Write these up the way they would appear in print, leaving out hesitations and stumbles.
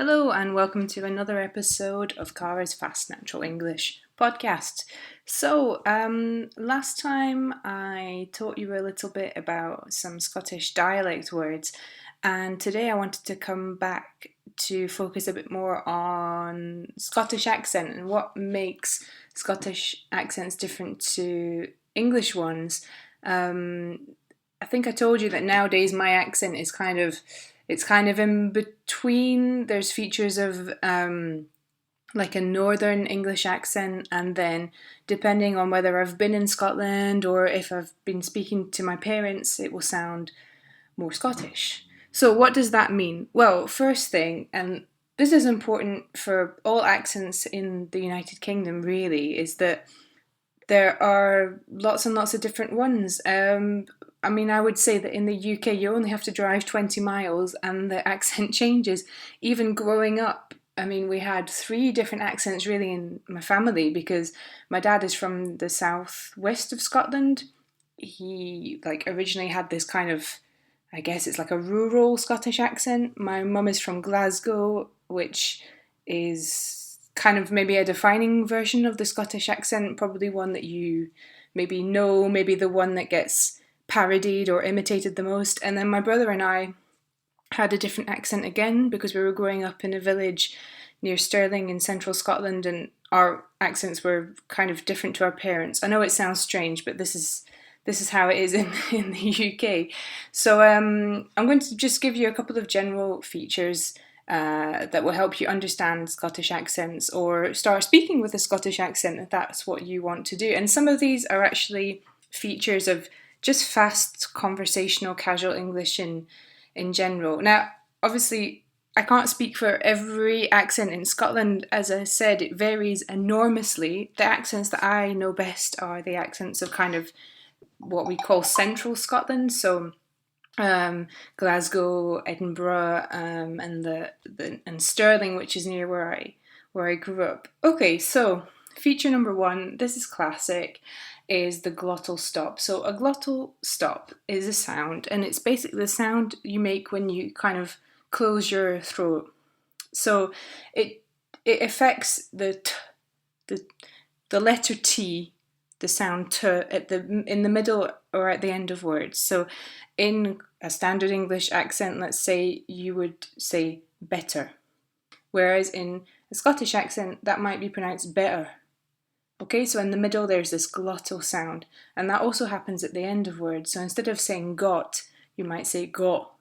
Hello, and welcome to another episode of Cara's Fast Natural English podcast. Last time I taught you a little bit about some Scottish dialect words, and today I wanted to come back to focus a bit more on Scottish accent and what makes Scottish accents different to English ones. I think I told you that nowadays my accent is kind of in between. There's features of like a northern English accent, and then depending on whether I've been in Scotland or if I've been speaking to my parents, it will sound more Scottish. So what does that mean? Well, first thing, and this is important for all accents in the United Kingdom really, is that there are lots and lots of different ones. I would say that in the UK you only have to drive 20 miles and the accent changes. Even growing up, we had 3 different accents really in my family because my dad is from the southwest of Scotland. He originally had this kind of, I guess it's like a rural Scottish accent. My mum is from Glasgow, which is kind of maybe a defining version of the Scottish accent, probably one that you maybe know, maybe the one that gets parodied or imitated the most. And then my brother and I had a different accent again because we were growing up in a village near Stirling in central Scotland, and our accents were kind of different to our parents. I know it sounds strange, but this is how it is in the UK. So I'm going to just give you a couple of general features that will help you understand Scottish accents or start speaking with a Scottish accent if that's what you want to do. And some of these are actually features of just fast conversational casual English in general. Now, obviously, I can't speak for every accent in Scotland. As I said, it varies enormously. The accents that I know best are the accents of kind of what we call central Scotland, so Glasgow, Edinburgh, and Stirling, which is near where I grew up. Okay, so feature number 1, this is classic, is the glottal stop. So a glottal stop is a sound, and it's basically the sound you make when you kind of close your throat. So it affects the letter T, the sound T in the middle or at the end of words. So in a standard English accent, let's say you would say better, whereas in a Scottish accent that might be pronounced better. Okay, so in the middle there's this glottal sound, and that also happens at the end of words. So instead of saying got, you might say got.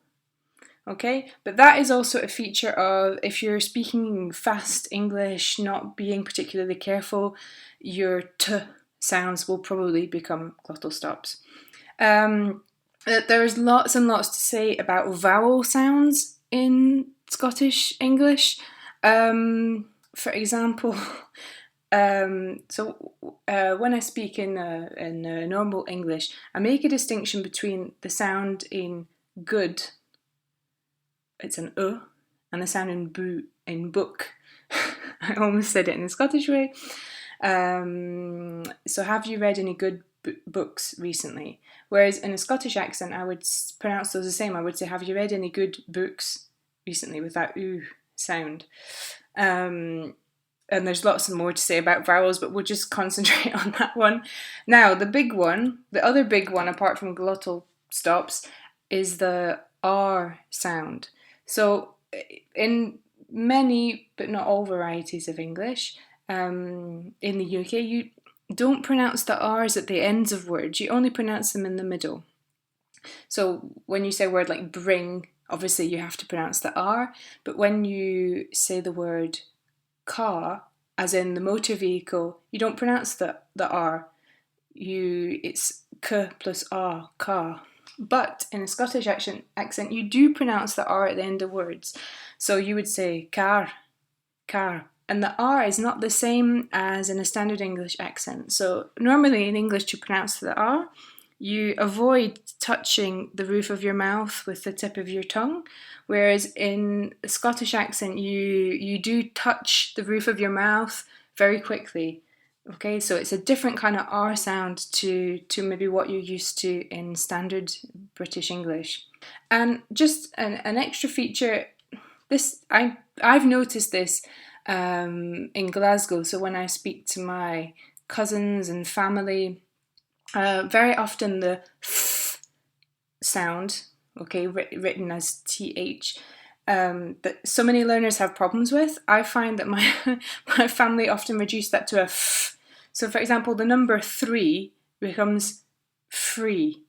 Okay, but that is also a feature of, if you're speaking fast English, not being particularly careful, your T sounds will probably become glottal stops. There's lots and lots to say about vowel sounds in Scottish English. For example, when I speak in normal English, I make a distinction between the sound in good, it's an and the sound in book. I almost said it in a Scottish way. So have you read any good books recently? Whereas in a Scottish accent, I would pronounce those the same. I would say, have you read any good books recently, with that ooh sound? And there's lots more to say about vowels, but we'll just concentrate on that one. Now, the other big one, apart from glottal stops, is the R sound. So in many, but not all varieties of English, in the UK, you don't pronounce the R's at the ends of words, you only pronounce them in the middle. So when you say a word like bring, obviously you have to pronounce the R, but when you say the word car, as in the motor vehicle, you don't pronounce the R. It's k plus R, car. But in a Scottish accent, you do pronounce the R at the end of words. So you would say car. And the R is not the same as in a standard English accent. So normally in English to pronounce the R, you avoid touching the roof of your mouth with the tip of your tongue, whereas in a Scottish accent you do touch the roof of your mouth very quickly. Okay, so it's a different kind of R sound to maybe what you're used to in standard British English. And just an extra feature I've noticed this in Glasgow. So when I speak to my cousins and family, very often the th sound, okay, written as th, that so many learners have problems with. I find that my my family often reduce that to a f. So, for example, the number 3 becomes free.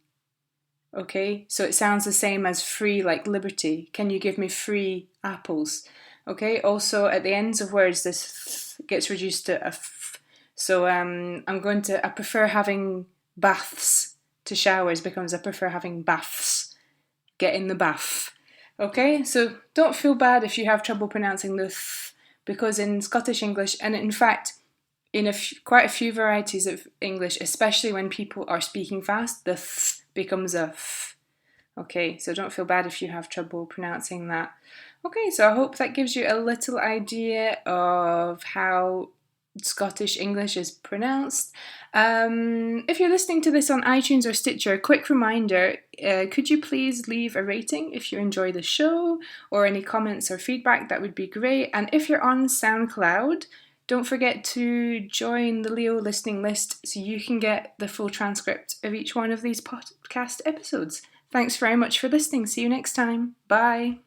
Okay, so it sounds the same as free, like liberty. Can you give me free apples? Okay, also at the ends of words, this th gets reduced to a f. So I prefer having baths to showers becomes I prefer having baths. Get in the bath. Okay, so don't feel bad if you have trouble pronouncing the th, because in Scottish English, and in fact, in quite a few varieties of English, especially when people are speaking fast, the th becomes a f. Okay, so don't feel bad if you have trouble pronouncing that. Okay, so I hope that gives you a little idea of how Scottish English is pronounced. If you're listening to this on iTunes or Stitcher, quick reminder, could you please leave a rating if you enjoy the show, or any comments or feedback? That would be great. And if you're on SoundCloud, don't forget to join the Leo listening list so you can get the full transcript of each one of these podcast episodes. Thanks very much for listening. See you next time. Bye.